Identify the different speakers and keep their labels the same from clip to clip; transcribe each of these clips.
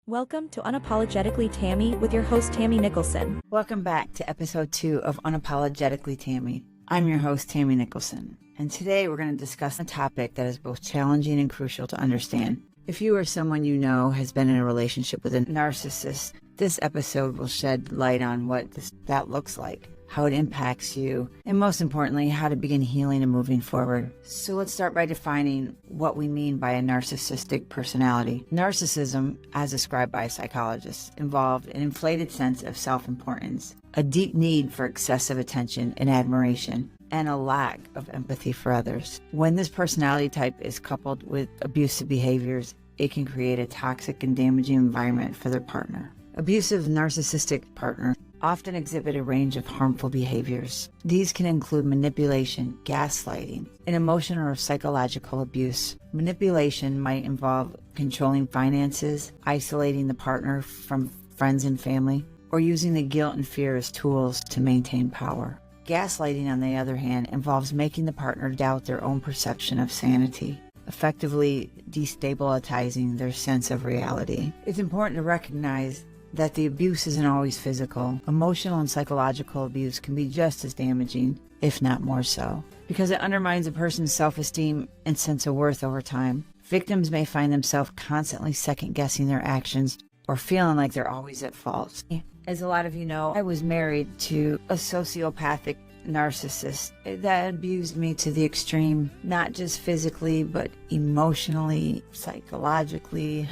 Speaker 1: Welcome to Unapologetically Tami with your host, Tami Nicholson.
Speaker 2: Welcome back to episode 2 of Unapologetically Tami. I'm your host, Tami Nicholson, and today we're going to discuss a topic that is both challenging and crucial to understand. If you or someone you know has been in a relationship with a narcissist, this episode will shed light on what that looks like, how it impacts you, and most importantly, how to begin healing and moving forward. So let's start by defining what we mean by a narcissistic personality. Narcissism, as described by psychologists, involved an inflated sense of self-importance, a deep need for excessive attention and admiration, and a lack of empathy for others. When this personality type is coupled with abusive behaviors, it can create a toxic and damaging environment for their partner. Abusive narcissistic partners often exhibit a range of harmful behaviors. These can include manipulation, gaslighting, and emotional or psychological abuse. Manipulation might involve controlling finances, isolating the partner from friends and family, or using the guilt and fear as tools to maintain power. Gaslighting, on the other hand, involves making the partner doubt their own perception of sanity, effectively destabilizing their sense of reality. It's important to recognize that the abuse isn't always physical. Emotional and psychological abuse can be just as damaging, if not more so, because it undermines a person's self-esteem and sense of worth over time. Victims may find themselves constantly second-guessing their actions or feeling like they're always at fault. As a lot of you know, I was married to a sociopathic narcissist that abused me to the extreme, not just physically, but emotionally, psychologically,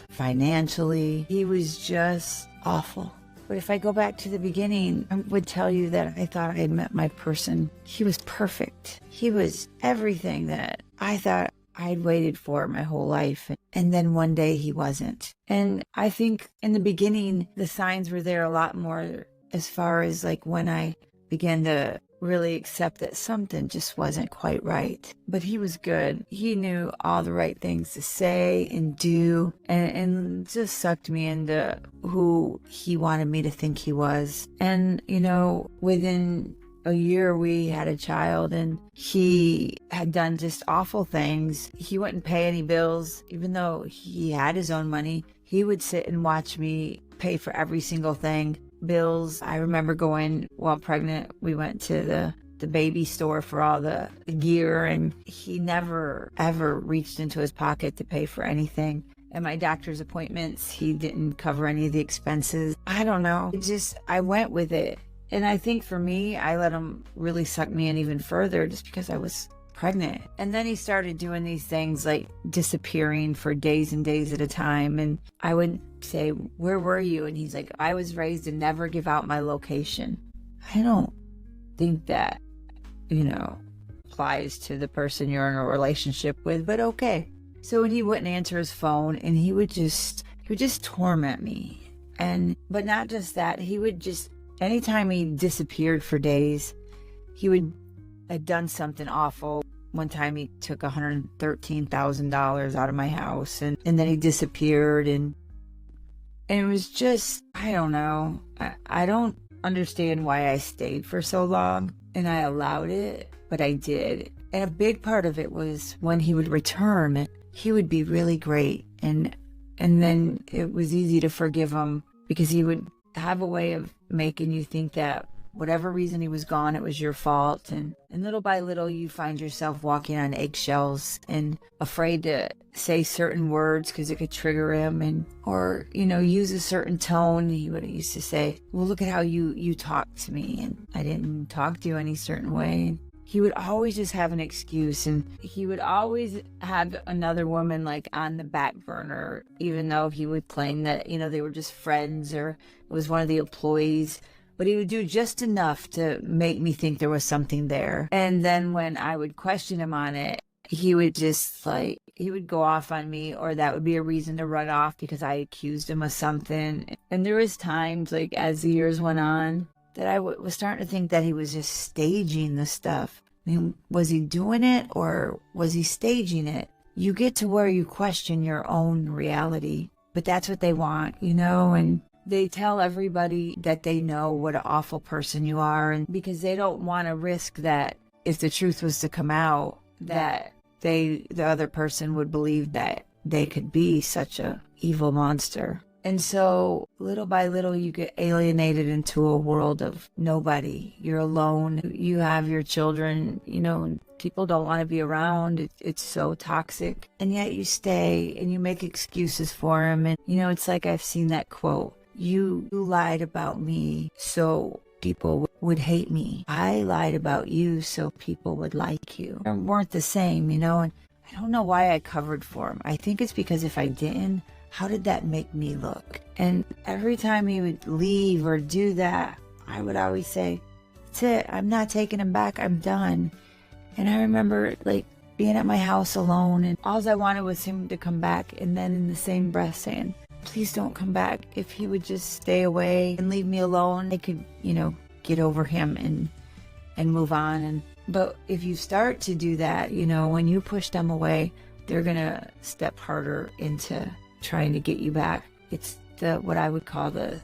Speaker 2: financially. He was just awful. But if I go back to the beginning, I would tell you that I thought I had met my person. He was perfect. He was everything that I thought I'd waited for my whole life. And then one day he wasn't. And I think in the beginning, the signs were there a lot more as far as like when I began to really accept that something just wasn't quite right. But he was good. He knew all the right things to say and do, and just sucked me into who he wanted me to think he was. And, you know, within a year we had a child, and he had done just awful things. He wouldn't pay any bills, even though he had his own money. He would sit and watch me pay for every single thing. Bills. I remember going while pregnant, we went to the baby store for all the gear, and he never ever reached into his pocket to pay for anything. At my doctor's appointments, he didn't cover any of the expenses. I don't know. I went with it. And I think for me, I let him really suck me in even further just because I was pregnant. And then he started doing these things like disappearing for days and days at a time. And I would say, "Where were you?" And he's like, "I was raised to never give out my location." I don't think that, applies to the person you're in a relationship with, but okay. So when he wouldn't answer his phone, and he would just torment me. But not just that, anytime he disappeared for days, he would have done something awful. One time he took $113,000 out of my house, and then he disappeared, and it was just, I don't know. I don't understand why I stayed for so long, and I allowed it, but I did. And a big part of it was when he would return, he would be really great, and then it was easy to forgive him because he would have a way of making you think that whatever reason he was gone, it was your fault. And little by little, you find yourself walking on eggshells and afraid to say certain words because it could trigger him, or use a certain tone. He used to say, "Well, look at how you talk to me," and I didn't talk to you any certain way. He would always just have an excuse, and he would always have another woman like on the back burner, even though he would claim that, they were just friends or it was one of the employees. But he would do just enough to make me think there was something there. And then when I would question him on it, he would he would go off on me, or that would be a reason to run off because I accused him of something. And there was times, like as the years went on, that I was starting to think that he was just staging the stuff. I mean, was he doing it or was he staging it? You get to where you question your own reality, but that's what they want, and they tell everybody that they know what an awful person you are, and because they don't want to risk that if the truth was to come out, that the other person would believe that they could be such a evil monster. And so little by little, you get alienated into a world of nobody. You're alone. You have your children, people don't want to be around. It's so toxic. And yet you stay and you make excuses for him. And, it's like I've seen that quote, you lied about me so people would hate me. I lied about you so people would like you. They weren't the same, and I don't know why I covered for him. I think it's because if I didn't, how did that make me look? And every time he would leave or do that, I would always say, that's it. I'm not taking him back. I'm done. And I remember being at my house alone, and all I wanted was him to come back. And then in the same breath saying, please don't come back. If he would just stay away and leave me alone, I could, get over him and move on. But if you start to do that, when you push them away, they're going to step harder into trying to get you back. It's what I would call the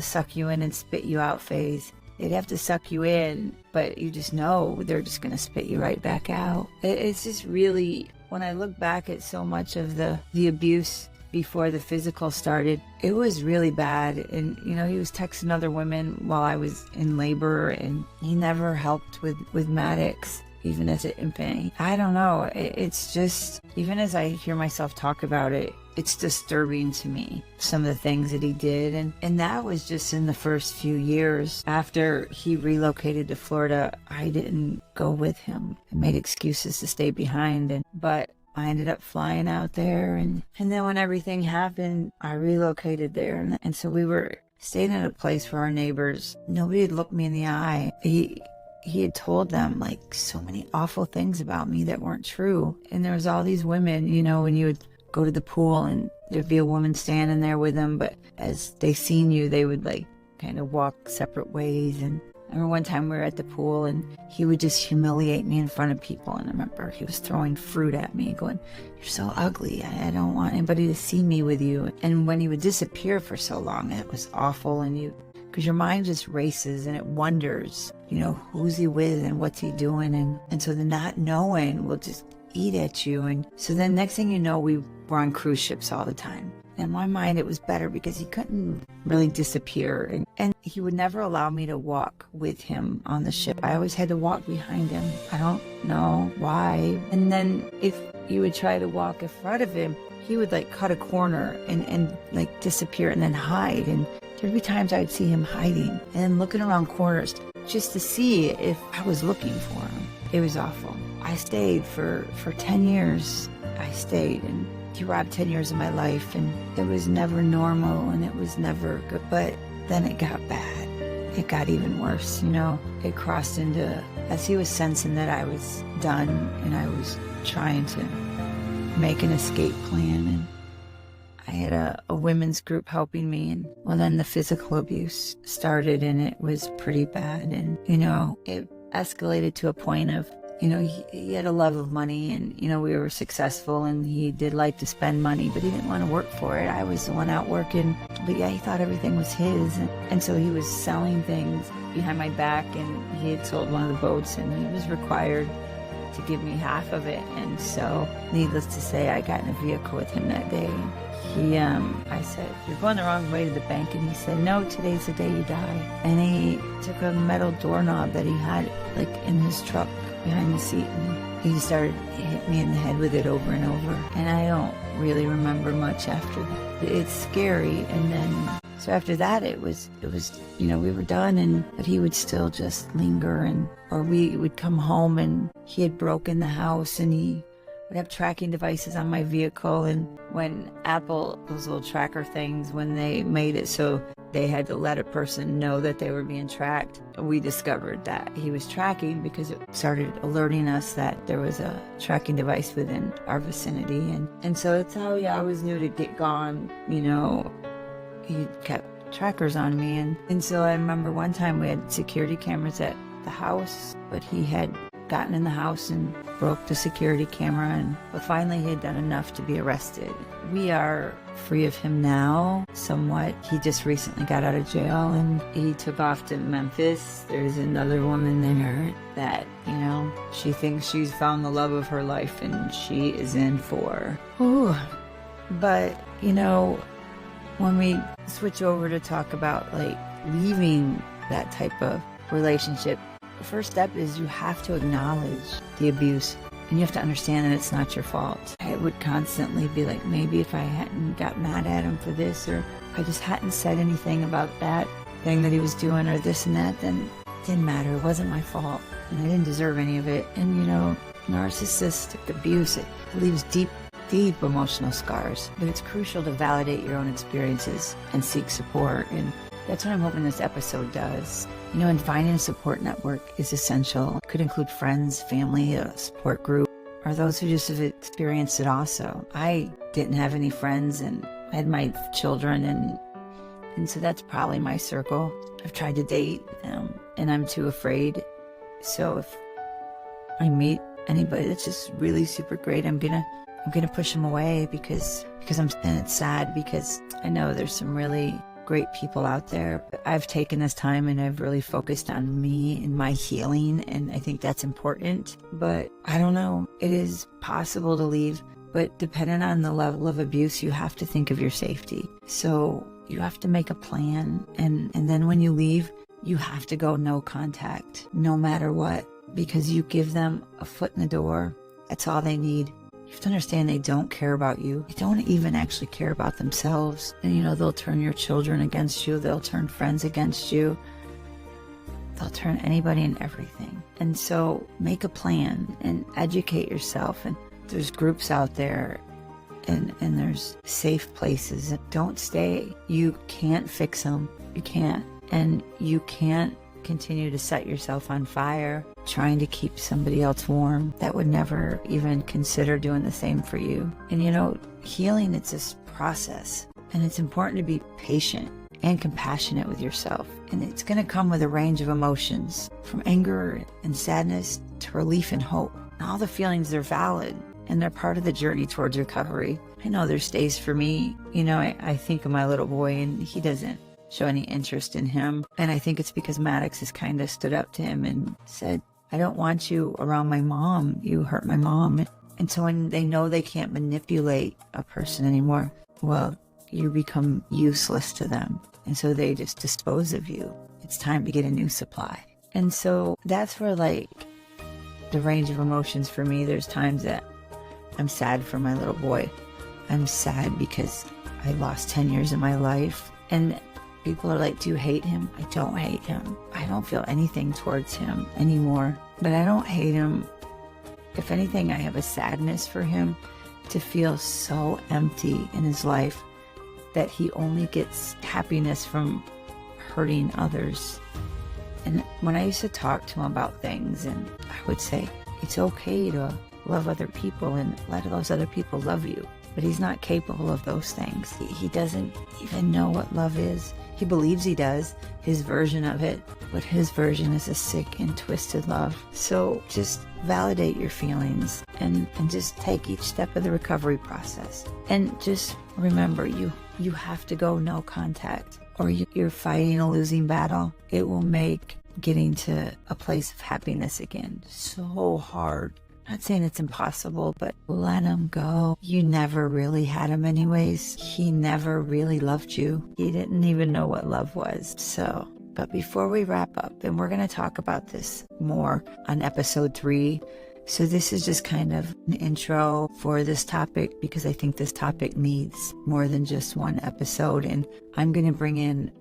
Speaker 2: suck you in and spit you out phase. They'd have to suck you in, but you just know they're just going to spit you right back out. It's just really, when I look back at so much of the abuse before the physical started, it was really bad. And, he was texting other women while I was in labor, and he never helped with Maddox. Even as an infant. I don't know. It's just, even as I hear myself talk about it, it's disturbing to me, some of the things that he did. And that was just in the first few years. After he relocated to Florida, I didn't go with him. I made excuses to stay behind. But I ended up flying out there. And then when everything happened, I relocated there. And so we were staying at a place where our neighbors, nobody had looked me in the eye. He had told them so many awful things about me that weren't true. And there was all these women, when you would go to the pool and there'd be a woman standing there with them, but as they seen you, they would kind of walk separate ways. And I remember one time we were at the pool and he would just humiliate me in front of people. And I remember he was throwing fruit at me going, you're so ugly. I don't want anybody to see me with you. And when he would disappear for so long, it was awful. And because your mind just races and it wonders, who's he with and what's he doing? And so the not knowing will just eat at you. And so then next thing you know, we were on cruise ships all the time. In my mind, it was better because he couldn't really disappear. And he would never allow me to walk with him on the ship. I always had to walk behind him. I don't know why. And then if you would try to walk in front of him, he would cut a corner and disappear and then hide. And there'd be times I'd see him hiding and then looking around corners just to see if I was looking for him. It was awful. I stayed for 10 years. I stayed, and he robbed 10 years of my life, and it was never normal and it was never good. But then it got bad. It got even worse, It crossed into, as he was sensing that I was done and I was trying to make an escape plan, and I had a women's group helping me, and then the physical abuse started, and it was pretty bad. And it escalated to a point of he had a love of money, and we were successful, and he did like to spend money, but he didn't want to work for it. I was the one out working, but yeah, he thought everything was his, and so he was selling things behind my back. And he had sold one of the boats, and he was required to give me half of it. And so needless to say, I got in a vehicle with him that day. I said, you're going the wrong way to the bank. And he said, no, today's the day you die. And he took a metal doorknob that he had in his truck behind the seat, and he started hitting me in the head with it over and over. And I don't really remember much after that. It's scary. And then, so after that, it was, we were done, but he would still just linger, or we would come home and he had broken the house, and he would have tracking devices on my vehicle. And when Apple, those little tracker things, when they made it so they had to let a person know that they were being tracked, we discovered that he was tracking because it started alerting us that there was a tracking device within our vicinity. And so it's how I always knew to get gone. He kept trackers on me. And so I remember one time we had security cameras at the house, but he had gotten in the house and broke the security camera, but finally he had done enough to be arrested. We are free of him now, somewhat. He just recently got out of jail, and he took off to Memphis. There's another woman there that, she thinks she's found the love of her life, and she is in for. But, when we switch over to talk about like leaving that type of relationship, the first step is you have to acknowledge the abuse. And you have to understand that it's not your fault. I would constantly be like, maybe if I hadn't got mad at him for this, or if I just hadn't said anything about that thing that he was doing or this and that, then it didn't matter. It wasn't my fault. And I didn't deserve any of it. And you know, narcissistic abuse, it leaves deep, deep emotional scars. But it's crucial to validate your own experiences and seek support. And that's what I'm hoping this episode does. You know, and finding a support network is essential. It could include friends, family, a support group, or those who just have experienced it also. I didn't have any friends, and I had my children, and so that's probably my circle. I've tried to date, and I'm too afraid. So if I meet anybody that's just really super great, I'm gonna push them away because and it's sad because I know there's some really great people out there. But I've taken this time and I've really focused on me and my healing, and I think that's important. But I don't know, it is possible to leave, but depending on the level of abuse, you have to think of your safety. So you have to make a plan, and then when you leave, you have to go no contact, no matter what, because you give them a foot in the door. That's all they need. You have to understand they don't care about you. They don't even actually care about themselves. And you know, they'll turn your children against you. They'll turn friends against you. They'll turn anybody and everything. And so make a plan and educate yourself. And there's groups out there, and there's safe places. Don't stay. You can't fix them. You can't. And you can't continue to set yourself on fire trying to keep somebody else warm that would never even consider doing the same for you. And you know, healing, it's this process, and it's important to be patient and compassionate with yourself. And it's going to come with a range of emotions, from anger and sadness to relief and hope. And all the feelings are valid, and they're part of the journey towards recovery. I know there's days for me, you know, I think of my little boy, and he doesn't show any interest in him. And I think it's because Maddox has kind of stood up to him and said, I don't want you around my mom. You hurt my mom. And so when they know they can't manipulate a person anymore, well, you become useless to them. And so they just dispose of you. It's time to get a new supply. And so that's where, like, the range of emotions for me, there's times that I'm sad for my little boy. I'm sad because I lost 10 years of my life. And people are like, do you hate him? I don't hate him. I don't feel anything towards him anymore. But I don't hate him. If anything, I have a sadness for him to feel so empty in his life that he only gets happiness from hurting others. And when I used to talk to him about things, and I would say, it's okay to love other people and let those other people love you. But he's not capable of those things. He doesn't even know what love is. He believes he does, his version of it, but his version is a sick and twisted love. So just validate your feelings and just take each step of the recovery process. And just remember, you have to go no contact, or you're fighting a losing battle. It will make getting to a place of happiness again so hard. Not saying it's impossible, but let him go. You never really had him anyways. He never really loved you. He didn't even know what love was. So, but before we wrap up, and we're going to talk about this more on episode 3. So this is just kind of an intro for this topic, because I think this topic needs more than just one episode. And I'm going to bring in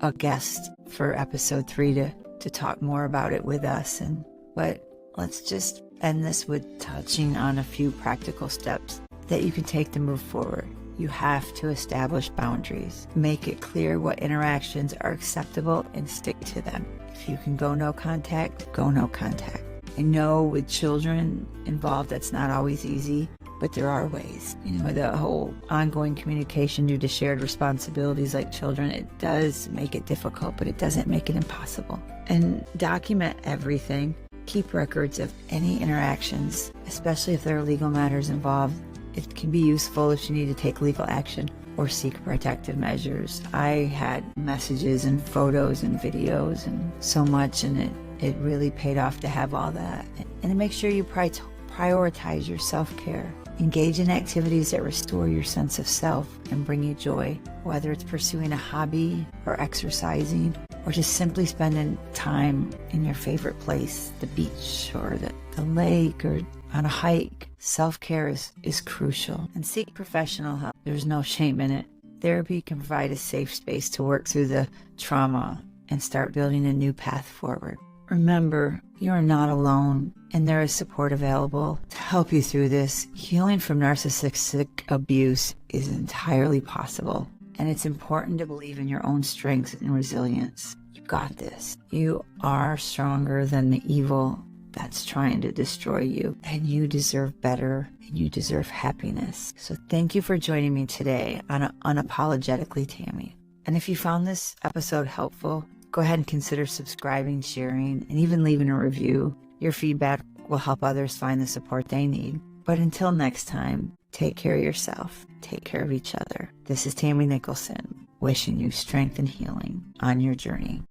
Speaker 2: a guest for episode 3 to talk more about it with us. But let's just end this with touching on a few practical steps that you can take to move forward. You have to establish boundaries. Make it clear what interactions are acceptable and stick to them. If you can go no contact, go no contact. I know with children involved, that's not always easy, but there are ways. You know, the whole ongoing communication due to shared responsibilities like children, it does make it difficult, but it doesn't make it impossible. And document everything. Keep records of any interactions, especially if there are legal matters involved. It can be useful if you need to take legal action or seek protective measures. I had messages and photos and videos and so much, and it really paid off to have all that. And make sure you prioritize your self-care. Engage in activities that restore your sense of self and bring you joy, whether it's pursuing a hobby or exercising or just simply spending time in your favorite place, the beach or the lake or on a hike. Self-care is crucial, and seek professional help. There's no shame in it. Therapy can provide a safe space to work through the trauma and start building a new path forward. Remember, you are not alone, and there is support available to help you through this. Healing from narcissistic abuse is entirely possible, and it's important to believe in your own strengths and resilience. You got this. You are stronger than the evil that's trying to destroy you, and you deserve better, and you deserve happiness. So thank you for joining me today on Unapologetically Tami. And if you found this episode helpful, go ahead and consider subscribing, sharing, and even leaving a review. Your feedback will help others find the support they need. But until next time, take care of yourself, take care of each other. This is Tami Nicholson, wishing you strength and healing on your journey.